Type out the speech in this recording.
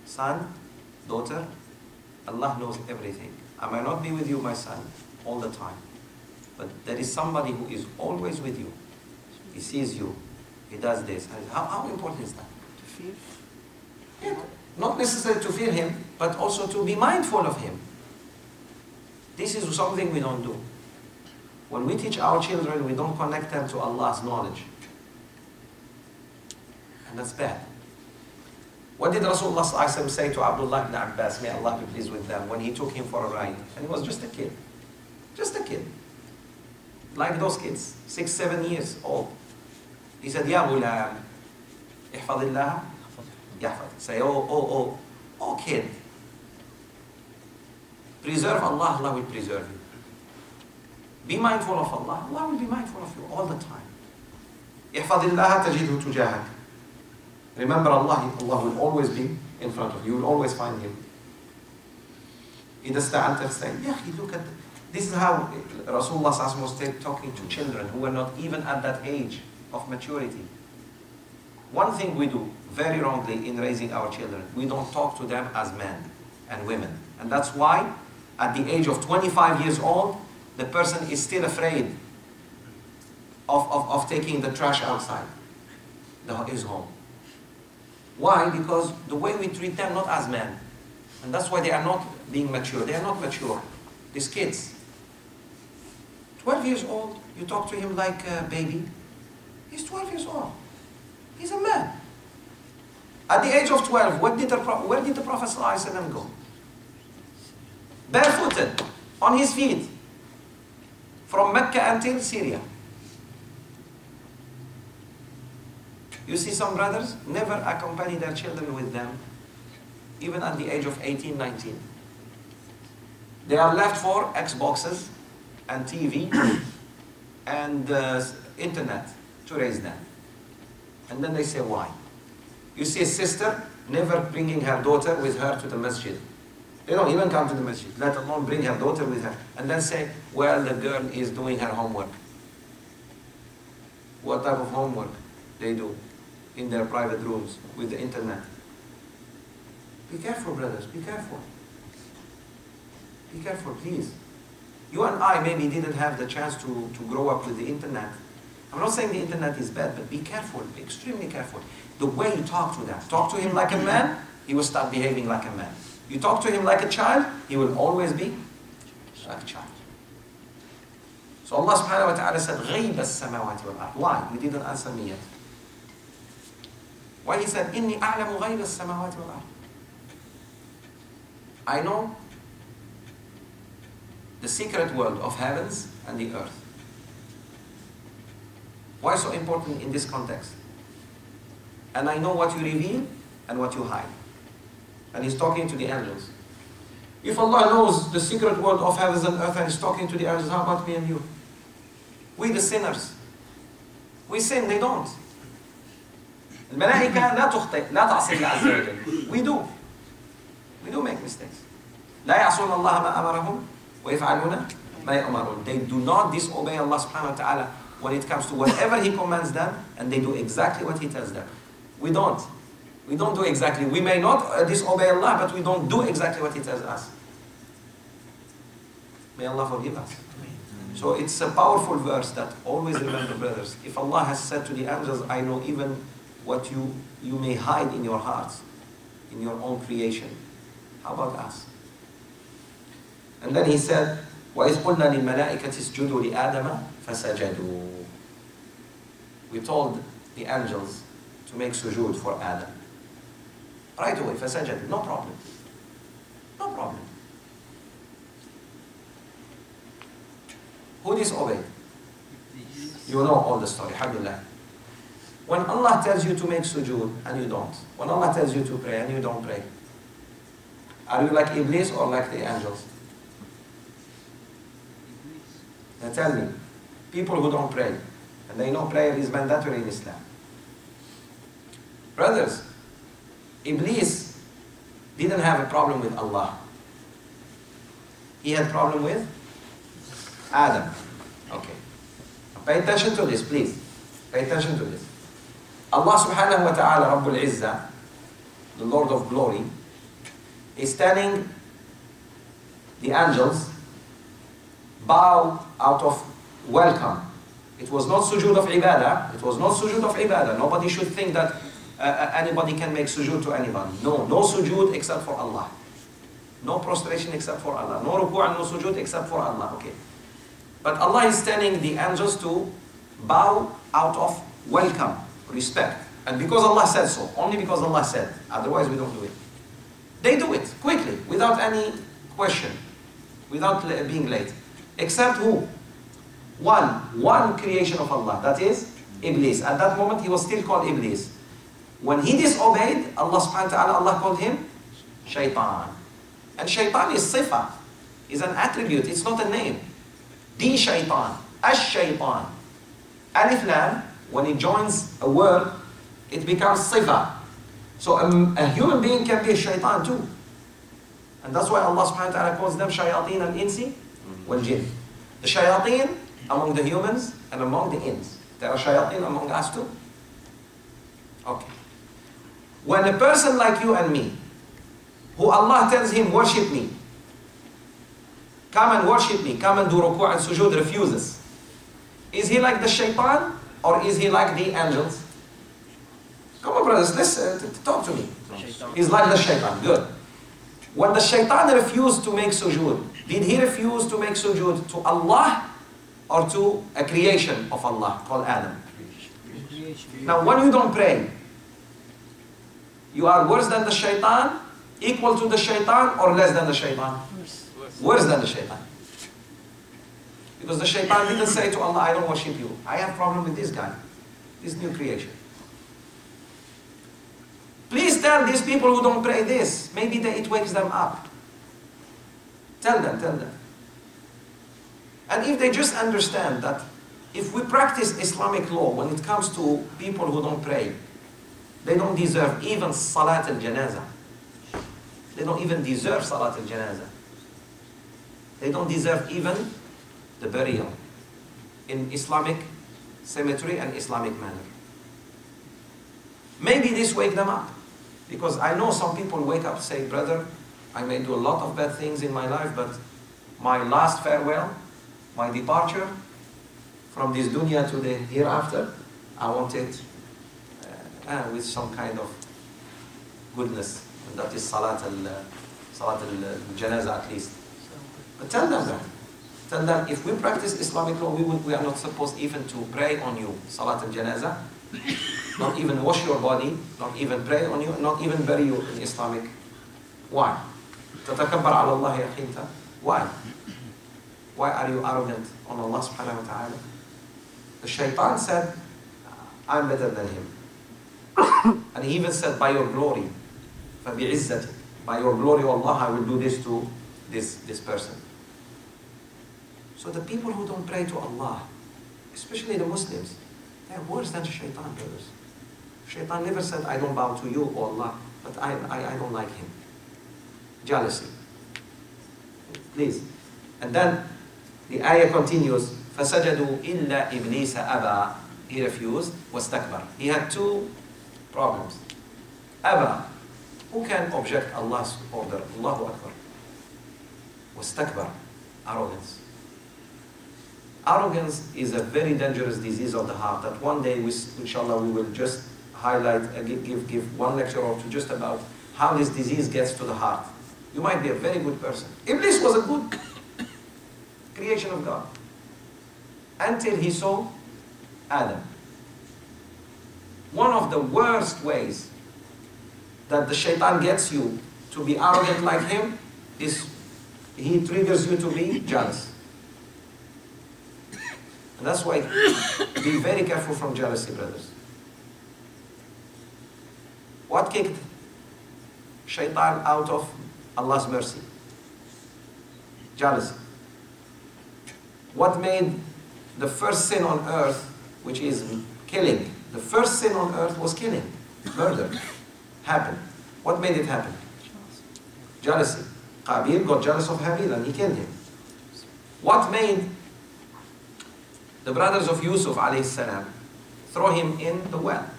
son, daughter, Allah knows everything. I might not be with you, my son, all the time. But there is somebody who is always with you. He sees you. He does this. How important is that? To fear? Yeah. Not necessarily to fear him, but also to be mindful of him. This is something we don't do. When we teach our children, we don't connect them to Allah's knowledge. And that's bad. What did Rasulullah ﷺ say to Abdullah ibn Abbas, may Allah be pleased with them, when he took him for a ride? And he was just a kid. Just a kid. Like those kids, 6, 7 years old. He said, Ya ghulam, ihfadillah, yahfad. Say, oh kid. Preserve Allah, Allah will preserve you. Be mindful of Allah, Allah will be mindful of you all the time. Ihfadillah tajidhu tujahak. Remember Allah, Allah will always be in front of you. You will always find Him. إذا استعنت فاستعن. يا أخي, look at this is how Rasulullah was talking to children who were not even at that age of maturity. One thing we do very wrongly in raising our children, we don't talk to them as men and women. And that's why at the age of 25 years old, the person is still afraid of taking the trash outside his home. Why? Because the way we treat them, not as men. And that's why they are not being mature. They are not mature. These kids. 12 years old, you talk to him like a baby. He's 12 years old. He's a man. At the age of 12, where did the Prophet ﷺ go? Barefooted, on his feet, from Mecca until Syria. You see some brothers never accompany their children with them, even at the age of 18, 19. They are left for Xboxes and TV and internet to raise them. And then they say, why? You see a sister never bringing her daughter with her to the masjid. They don't even come to the masjid, let alone bring her daughter with her. And then say, well, the girl is doing her homework. What type of homework they do in their private rooms with the internet? Be careful, brothers, be careful. Be careful, please. You and I maybe didn't have the chance to grow up with the internet. I'm not saying the internet is bad, but be careful, be extremely careful. The way you talk to them. Talk to him like a man, he will start behaving like a man. You talk to him like a child, he will always be like a child. So Allah subhanahu wa ta'ala said, غَيْبَ السَّمَاوَاتِ وَالْأَرْضِ. Why? You didn't answer me yet. Why he said, إِنِّي أَعْلَمُ غَيْبَ السَّمَاوَاتِ وَالْأَرْضِ. I know the secret world of heavens and the earth. Why so important in this context? And I know what you reveal and what you hide. And he's talking to the angels. If Allah knows the secret world of heavens and earth and he's talking to the angels, how about me and you? We the sinners. We sin, they don't. الملائكة لا تخطئ لا تعصي الله عز وجل. We do. We do make mistakes. لا يعصون الله ما أمرهم ويفعلون ما يأمرون. They do not disobey Allah subhanahu wa ta'ala when it comes to whatever He commands them, and they do exactly what He tells them. We don't. We don't do exactly. We may not disobey Allah, but we don't do exactly what He tells us. May Allah forgive us. So it's a powerful verse that always remember, brothers. If Allah has said to the angels, I know even what you may hide in your hearts, in your own creation. How about us? And then He said, وَإِذْ قُلْنَا لِلْمَلَائِكَةِ اسْجُدُوا لِآدَمَ فَسَجَدُوا. We told the angels to make sujood for Adam. Right away, فَسَجَدُوا. No problem. No problem. Who disobeyed? You know all the story, alhamdulillah. When Allah tells you to make sujood and you don't, when Allah tells you to pray and you don't pray, are you like Iblis or like the angels? Now tell me, people who don't pray, and they know prayer is mandatory in Islam. Brothers, Iblis didn't have a problem with Allah. He had a problem with Adam. Okay. Pay attention to this, please. Pay attention to this. Allah subhanahu wa ta'ala, Rabbul Izzah, the Lord of Glory, is telling the angels, bow out of welcome. It was not sujood of ibadah. It was not sujood of ibadah. Nobody should think that anybody can make sujood to anybody. No, no sujood except for Allah. No prostration except for Allah. No ruku' and no sujood except for Allah. Okay. But Allah is telling the angels to bow out of welcome, respect. And because Allah said so, only because Allah said, otherwise we don't do it. They do it quickly, without any question, without being late. Except who? One creation of Allah, that is Iblis. At that moment he was still called Iblis. When he disobeyed Allah subhanahu wa ta'ala, Allah called him Shaitan. And Shaitan is sifa, is an attribute, it's not a name. The Shaitan, Ash-Shaitan. Alif Lam, when it joins a word, it becomes sifa. So a human being can be a shaitan too. And that's why Allah subhanahu wa ta'ala calls them shayateen al-insi wal-jinn. The shayateen among the humans and among the ins. There are shayateen among us too. Okay. When a person like you and me, who Allah tells him, worship me, come and worship me, come and do ruku' and sujood, refuses. Is he like the shaitan or is he like the angels? Come on brothers, listen, talk to me. He's like the shaitan, good. When the shaitan refused to make sujood, did he refuse to make sujood to Allah or to a creation of Allah called Adam? Now when you don't pray, you are worse than the shaitan, equal to the shaitan, or less than the shaitan? Worse than the shaitan. Because the shaitan didn't say to Allah, I don't worship you. I have a problem with this guy, this new creation. Please tell these people who don't pray this. Maybe it wakes them up. Tell them, tell them. And if they just understand that if we practice Islamic law when it comes to people who don't pray, they don't deserve even Salat al-Janazah. They don't even deserve Salat al-Janazah. They don't deserve even the burial in Islamic cemetery and Islamic manner. Maybe this wake them up. Because I know some people wake up and say, brother, I may do a lot of bad things in my life, but my last farewell, my departure from this dunya to the hereafter, I want it with some kind of goodness. And that is Salat al-Janazah at least. But tell them that. Tell them, if we practice Islamic law, we are not supposed even to pray on you, Salat al-Janazah. Not even wash your body, not even pray on you, not even bury you in Islamic. Why? تتكبر على الله يا أخي أنت. Why? Why are you arrogant on Allah subhanahu wa ta'ala? The shaitan said, I'm better than him. And he even said, by your glory, فَبِعِزَّتِكَ, by your glory, Allah, I will do this to this person. So the people who don't pray to Allah, especially the Muslims, they are worse than shaitan, brothers. Shaitan never said, I don't bow to you, O Allah, but I don't like him. Jealousy. Please. And then the ayah continues, فَسَجَدُوا إِلَّا إِبْلِيسَ أَبَى. He refused, وَاسْتَكْبَرَ. He had two problems. أَبَى. Who can object Allah's order? Allahu Akbar. وَاسْتَكْبَرَ. Arrogance. Arrogance is a very dangerous disease of the heart that one day, inshallah, we will just highlight, give one lecture or two just about how this disease gets to the heart. You might be a very good person. Iblis was a good creation of God until he saw Adam. One of the worst ways that the shaitan gets you to be arrogant like him is he triggers you to be jealous. And that's why be very careful from jealousy, brothers. What kicked shaitan out of Allah's mercy? Jealousy. What made the first sin on earth, which is killing, the first sin on earth was killing, murder, happen. What made it happen? Jealousy. Qabil got jealous of Habil and he killed him. What made the brothers of Yusuf alayhi salam throw him in the well?